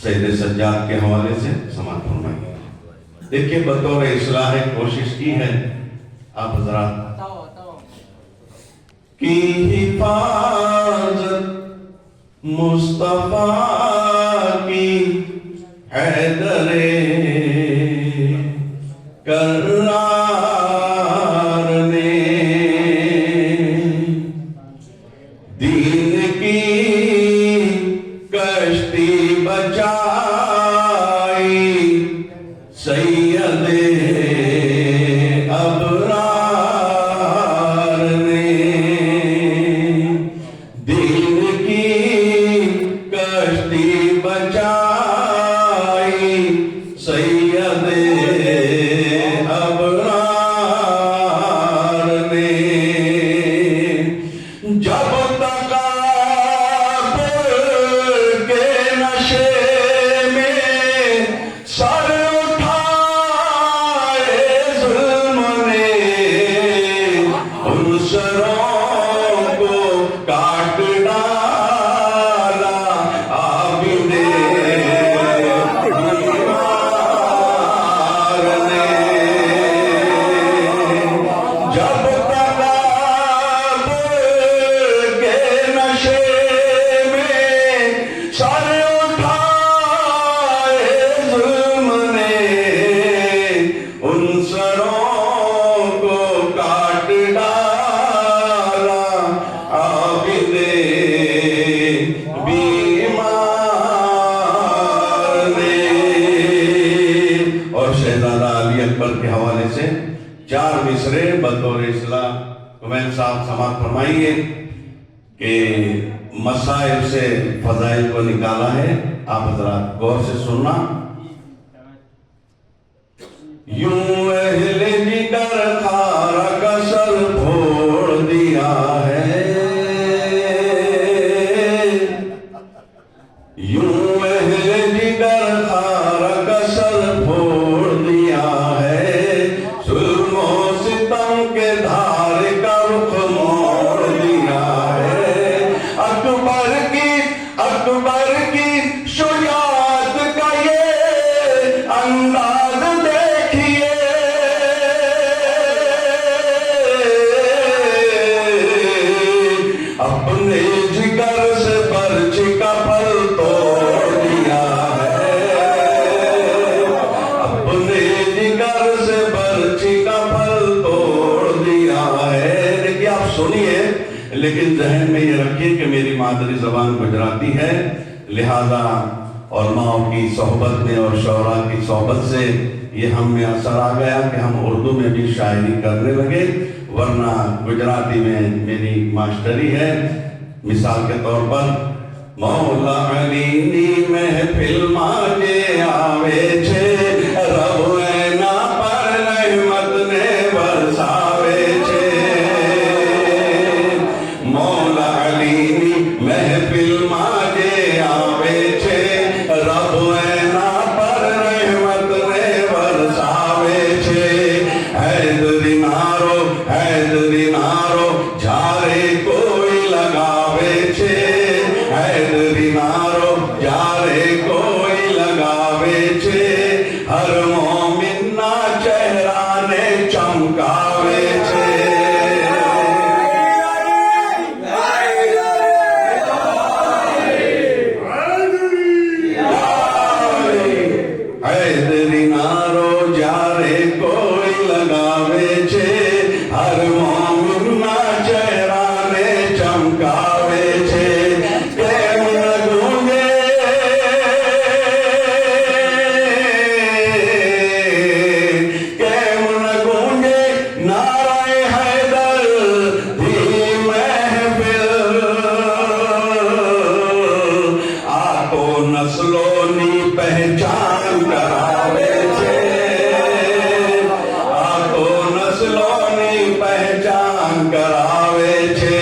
سید سجاد کے حوالے سے سماعت فرمائیے۔ دیکھیں بطور اصلاح کوشش کی ہے آپ حضرات کی حفاظت مصطفیٰ کی حیدر کرار نے دین کی کشتی بچائی سید ابرار نے دین کی کشتی بچائی سید ابرار نے جب کے حوالے سے 4 مصرے بطور اصلاح کمیل صاحب سماعت فرمائیے کہ مسائل سے فضائل کو نکالا ہے، آپ حضرات غور سے سننا۔ یوں اہل جگر خارا کا سر پھوڑ دیا ہے، یوں اہل جگر خارا کا سر پھوڑ دیا ہے، ظلم و ستم کے دھار کا رخ موڑ دیا ہے، اکبر کی شجاعت کا یہ انداز دیکھیے، اپنے جگر سے برچ کا پھل توڑ دیا ہے، اپنے جگر سے برچ کا پھل توڑ دیا ہے۔ دیکھیں آپ سنیے لیکن ذہن میں یہ رکھیے کہ میری مادری زبان گجراتی ہے، لہذا علماء کی صحبت میں اور شعراء کی صحبت سے یہ ہم میں اثر آ گیا کہ ہم اردو میں بھی شاعری کرنے لگے، ورنہ گجراتی میں میری ماسٹری ہے۔ مثال کے طور پر मौला अलीनी महफिल माजे आवे छे, रब एना पर रहमत ने बरसावे छे। मौला अलीनी महफिल माजे आवे छे, रब एना पर रहमत ने बरसावे छे। हैदरी नारो झारे कोई लगावे छे, हैदरी नारो झारे कोई लगावे छे। हर मोमिन ना चेहरा ने चमकावे छे। हैदरी नारो झारे कोई लगावे छे, हर मोमिन ना चेहरा ने चमकावे छे। केम न गूंजे नाराए हैदर दी महफिल, आको नस्लोनी पहचान करावे छे, आको नस्लोनी पहचान करावे छे।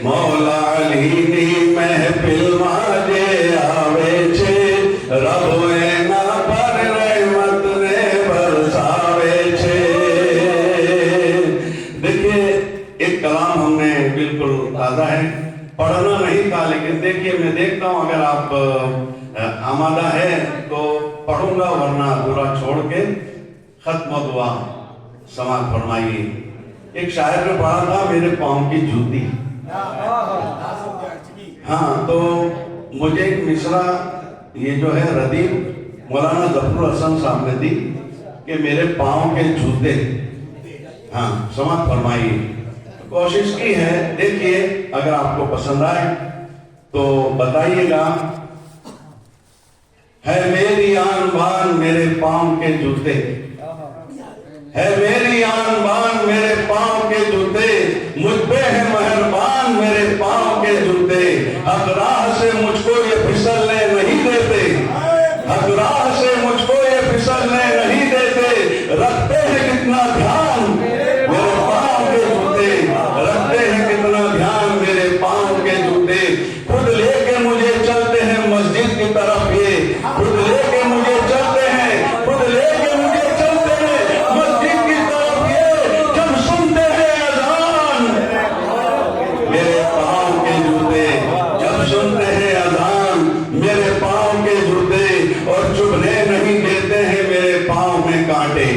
मौला अलीनी महफिल माजे आवे छे, रब एना पर रहमत ने बरसावे छे। देखिए, एक कलाम हमने बिल्कुल ताजा है, पढ़ना नहीं था, लेकिन देखिए मैं देखता हूँ अगर आप आमादा है तो पढ़ूंगा, वरना पूरा छोड़ के खत्म दुआ समाप्त फरमाइए। एक शायर ने पढ़ा था, मेरे पाँव की जूती। हाँ, तो मुझे एक मिसरा ये जो है रदीफ मौलाना जफरुल हसन साहब ने दी कि मेरे पाँव के जूते। हाँ, समाप्त फरमाइए। कोशिश की है, देखिए अगर आपको पसंद आए तो बताइएगा। है मेरी आन बान मेरे पाँव के जूते, है मेरी आन बान मेरे पाँव के जूते, मुझ पे है मेहरबान मेरे पाँव के जूते। हक राह से मुझको ये फिसलने नहीं देते, हक राह से मुझको ये फिसलने नहीं देते। रखते हैं कितना ध्यान मेरे पाँव के जूते, रखते हैं कितना ध्यान मेरे पाँव के जूते। खुद लेके मुझे चलते हैं मस्जिद की तरफ, ये खुद लेके मुझे चलते हैं, खुद लेके मुझे चलते हैं मस्जिद की तरफ। ये जब सुनते हैं अज़ान मेरे पाँव के जूते, जब सुनते हैं अज़ान मेरे पाँव के जूते। और चुभने नहीं देते हैं मेरे पाँव में कांटे,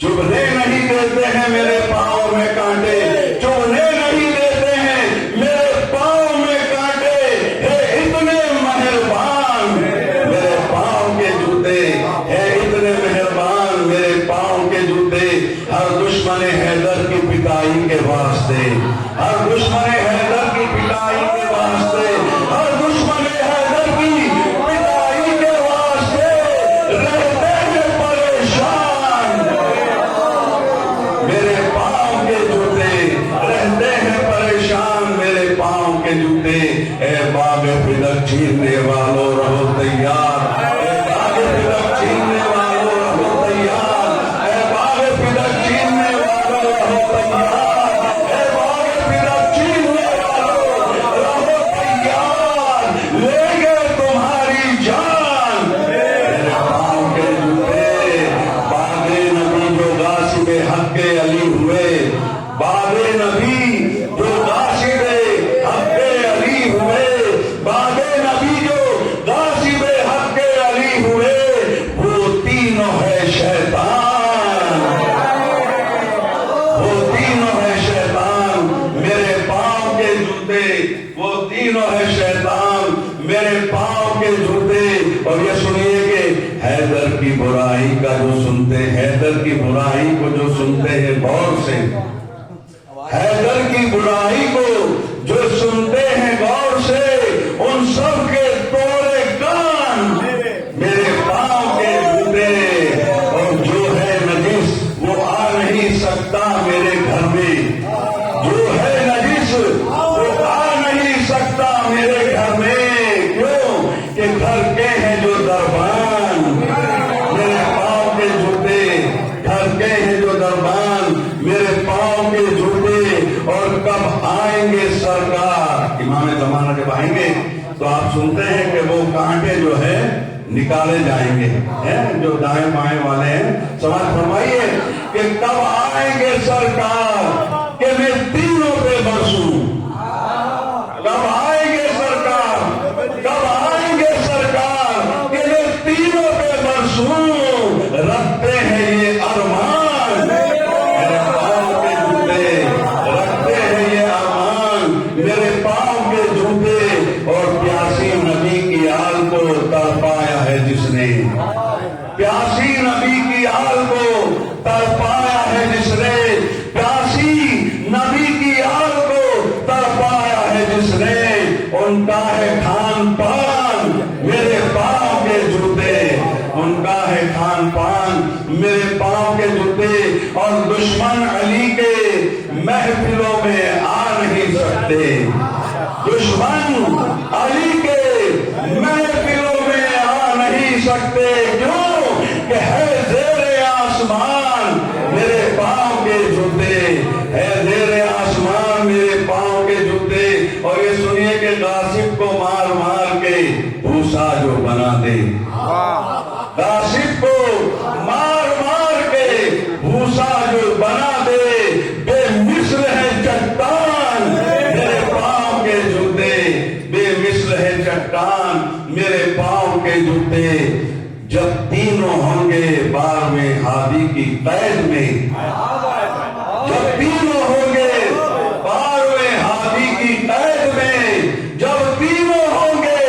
चुभने नहीं देते हैं मेरे पाँव में कांटे, चुभने नहीं देते हैं मेरे पाँव में कांटे। है इतने मेहरबान मेरे पाँव के जूते, है इतने मेहरबान मेरे पाँव के जूते। हर दुश्मन हैदर की पिटाई के वास्ते, हर दुश्मन हैदर की पिटाई के वास्ते, हर दुश्मन हैदर की पिटाई के वास्ते रहते हैं परेशान मेरे पाँव के जूते, रहते हैं परेशान मेरे पाँव के जूते। ए बाग फिदक छीनने वालों रहो तैयार, ए बाग फिदक छीनने वालों रहो तैयार, ए बाग फिदक छीनने वालों रहो तैयार, ए बाग फिदक छीनने वालों रहो तैयार। ले गए तुम्हारी जान मेरे पाँव के जूते। बागे नबी जो गासिबे हक के अली हुए, बागे नबी जो गासिबे हक के अली हुए, बागे नबी जो गासिबे हक के अली हुए। वो तीनों है शैतान, वो तीनों है शैतान मेरे पाँव के जूते, वो तीनों है शैतान मेरे पाँव के जूते। और ये सुनिए कि हैदर की बुराई का जो सुनते, हैदर की बुराई को जो सुनते हैं गौर से, हैदर की बुराई को जो सुनते हैं गौर से, उन सब के तोड़े कान मेरे पाँव के जूते। और जो है नजिस वो आ नहीं सकता मेरे घर में, जो है नजिस वो आ नहीं सकता मेरे घर में। आप सुनते हैं कि वो कांटे जो है निकाले जाएंगे, हैं जो दाएं बाएं वाले हैं। समाज फरमाइए कि कब आएंगे सरकार कि मैं तीनों पे बरसूं, कब आएंगे सरकार, कब आएंगे सरकार कि मैं तीनों पे बरसूं। रखते हैं ये अरमान मेरे पाँव के जूते, रखते हैं ये अरमान मेरे पाँव के जूते। और प्यासी नबी की आल को तड़पाया है जिसने, प्यासी नबी की आल को तड़पाया है जिसने, प्यासी नबी की आल को तड़पाया है जिसने। उनका है खान पान मेरे पाँव के जूते, उनका है खान पान मेरे पाँव के जूते। और दुश्मन अली के महफिलों में आ नहीं सकते, दुश्मन अली के महफिलों में आ नहीं सकते। क्यों कि है ज़ेरे आसमान मेरे पाँव के जूते, है ज़ेरे आसमान मेरे पाँव के जूते। और ये सुनिए कि गासिब को मार मार के भूसा जो बना दे, गासिब को मार मार के भूसा जो बना दे। बेमिसल है चट्टान मेरे पाँव के जूते, बेमिसल है चट्टान मेरे पाँव के जूते। जब तीनों होंगे बार में हादी की कैद में, जब तीनों होंगे बार में हादी की कैद में, जब तीनों होंगे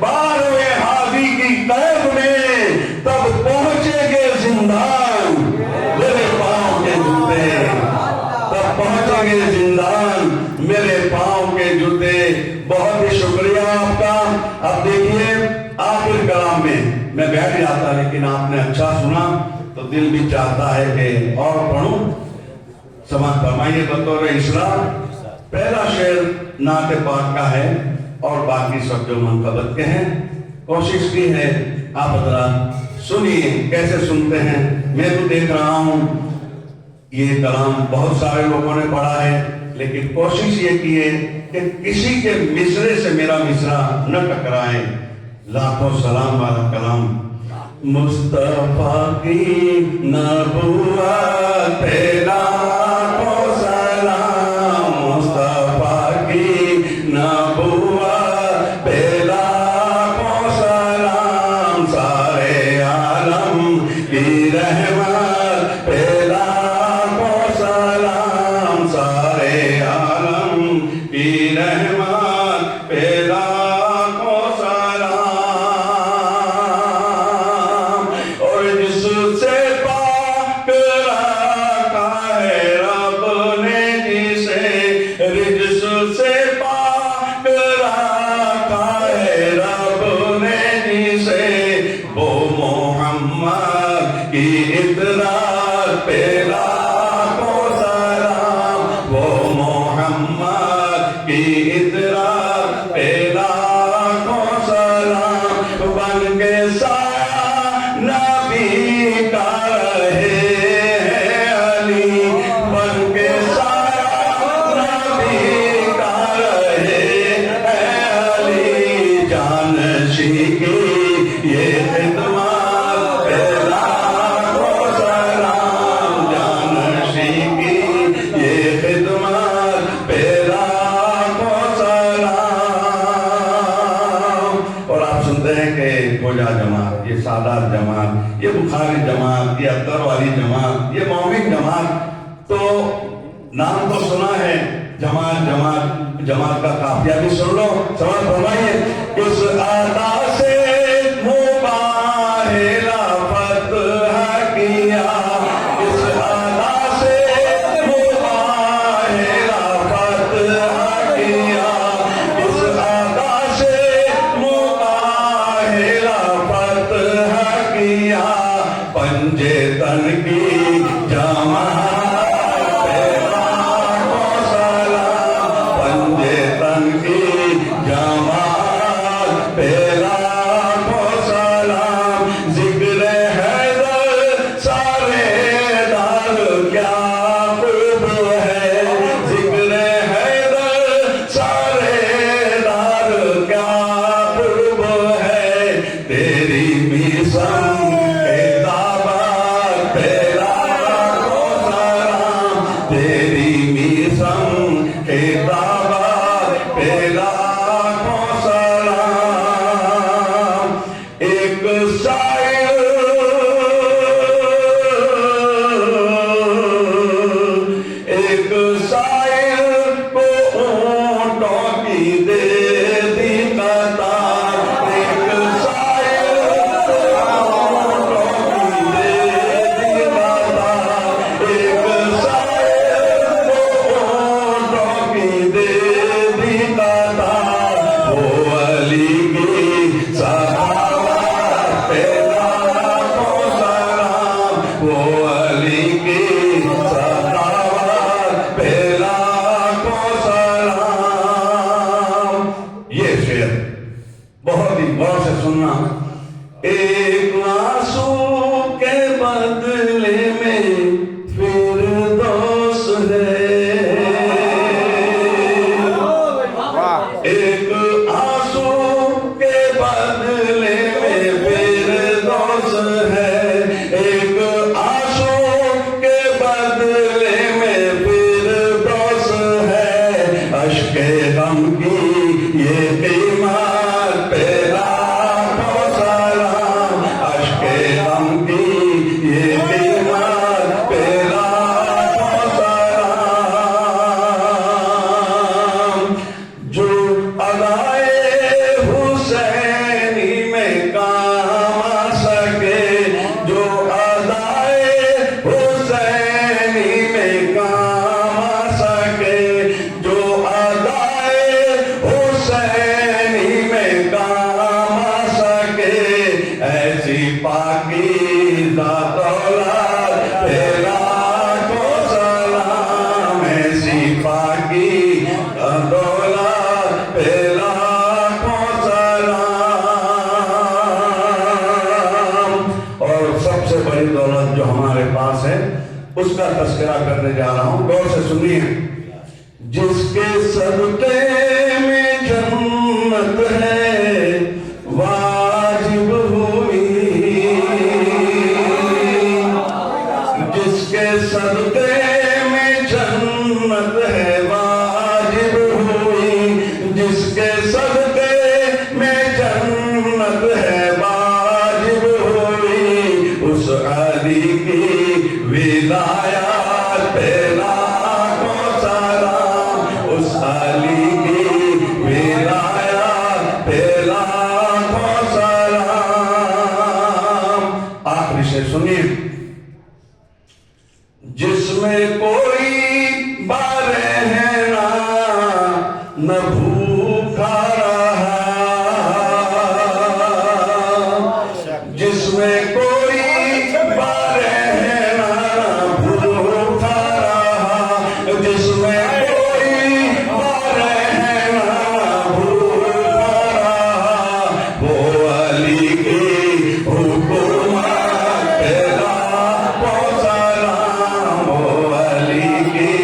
बार में हादी की कैद में, तब पहुंचेंगे जिंदान मेरे पाँव के जूते, तब पहुंचेंगे जिंदान मेरे पाँव के जूते। बहुत ही शुक्रिया आपका। अब देखिए आखिर कलाम में मैं बैठ जाता, लेकिन आपने अच्छा सुना तो दिल भी चाहता है कि और पढ़ूं। समाज फरमाइए बतौर इस्लाम पहला शेर नाते पाक का है और बाकी सब जो मनकबत के हैं। कोशिश की है आप जरा सुनिए, कैसे सुनते हैं। मैं तो देख रहा हूं ये कलाम बहुत सारे लोगों ने पढ़ा है, लेकिन कोशिश ये की है कि किसी के मिसरे से मेरा मिसरा न टकराए। लाखों सलाम वाला कलाम। मुस्तफा की नबुवत लाखों सलाम, मुस्तफा की नबुवत लाखों सलाम, सारे आलम की रहमत लाखों सलाम, सारे आलम की रहमत लाखों सलाम। और जिससे पाक रखा है रब ने जिसे, जिससे पाक रखा है रब ने जिसे, वो मोहम्मद की इतरात पे लाखों सलाम, वो मोहम्मद की इतरात पे लाखों सलाम। बन के साया नबी का रहे हैं अली, बन के साया नबी का रहे हैं अली। जानशी की ये खिदमत पे लाखों सलाम, जानशी की ये खिदमत पे लाखों सलाम। और आप सुनते हैं कि खोजा जमात, ये सादात जमात, ये बुखारी जमात, ये अख्तर वाली जमात, ये मोमिन जमात, तो नाम तो सुना है जमात जमात, जमात का काफिया भी सुन लो। समझ फरमाइए किस अदा से मुबाहिला फतह किया, किस अदा से मुबाहिला फतह किया, किस अदा से मुबाहिला फतह किया। पंजे तन की जमात पे लाखों सलाम, पंजे तन की जमात पे लाखों सलाम। जिक्र हैदर सारे दार क्या खूब है, जिक्र हैदर सारे दार क्या खूब میسم خطابت پہ لاکھوں سلام، تیری میسم خطابت پہ لاکھوں سلام۔ ایک شاعر کو اونٹوں کی دے دی قطار، ایک شاعر کو اونٹوں کی دے دی قطار، ایک شاعر کو اونٹوں کی دے دی قطار، وہ علی کی سخاوت پہ لاکھوں سلام، وہ علی کی سخاوت پہ لاکھوں سلام۔ یہ شعر بہت ہی غور سے سننا۔ ایک آنسو کے بدلے میں فردوس ہے، ایک آنسو کے بدلے میں فردوس ہے، ایک آنسو کے بدلے میں فردوس ہے، اشک غم کی یہ قیمت پہ لاکھوں سلام، اشک غم کی یہ قیمت پہ لاکھوں سلام۔ جو ادائے حسینی میں کام آ سکے، جو ادائے حسینی میں کام آ سکے، جو ادائے حسینی میں کام آ سکے، ایسی پاکیزہ دولت پہ لاکھوں سلام، ایسی پاکیزہ دولت پہ لاکھوں سلام۔ اور سب سے بڑی دولت جو ہمارے پاس ہے اس کا تذکرہ کرنے جا رہا ہوں، غور سے سنیے۔ جس کے صدقے میں جنت ہے واجب ہوئی، جس کے صدقے میں جنت ہے واجب ہوئی، جس کے صدقے میں جنت ہے واجب ہوئی، اس علی کی ولایت پہ لاکھوں سلام، اس علی کی ولایت پہ لاکھوں سلام۔ آخری شعر سنیے۔ جس میں کوئی بارہنا نہ بھوکا رہا، جس میں کوئی بارہنا نہ بھوکا رہا، جس میں کوئی بارہنا نہ بھوکا رہا، وہ علی کی حکومت پہ لاکھوں سلام، وہ علی کی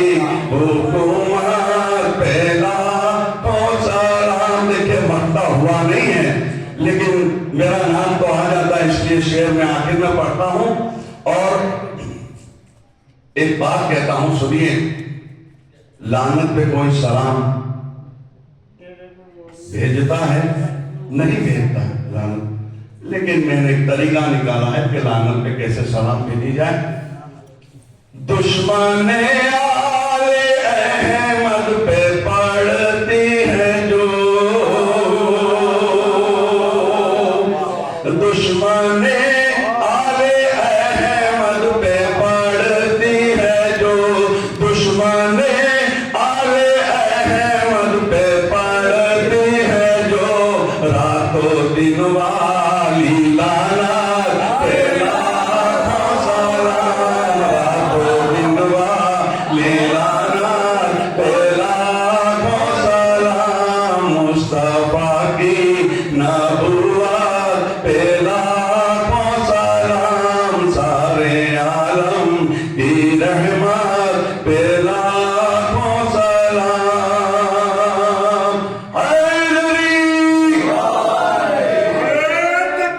حکومت پہ لاکھوں سلام۔ دیکھیں مرتا ہوا نہیں ہے لیکن میرا نام تو آ جاتا ہے، اس لیے شعر میں آخر میں پڑھتا ہوں اور ایک بات کہتا ہوں، سنیے۔ لعنت پہ کوئی سلام بھیجتا ہے نہیں بھیجتا ہے لعنت، لیکن میں نے ایک طریقہ نکالا ہے کہ لعنت پہ کیسے سلام بھیجی جائے۔ دشمن آل احمد پہ پڑتی ہے جو، دشمن آل احمد پہ پڑتی ہے جو، دشمن آل احمد پہ پڑتی ہے جو، راتوں دن والی لعنت پہ لاکھوں سلام، راتوں دن والی لعنت پہ لاکھوں سلام، مصطفیٰ کی نبوت پہ لاکھوں سلام، سارے عالم کی رحمت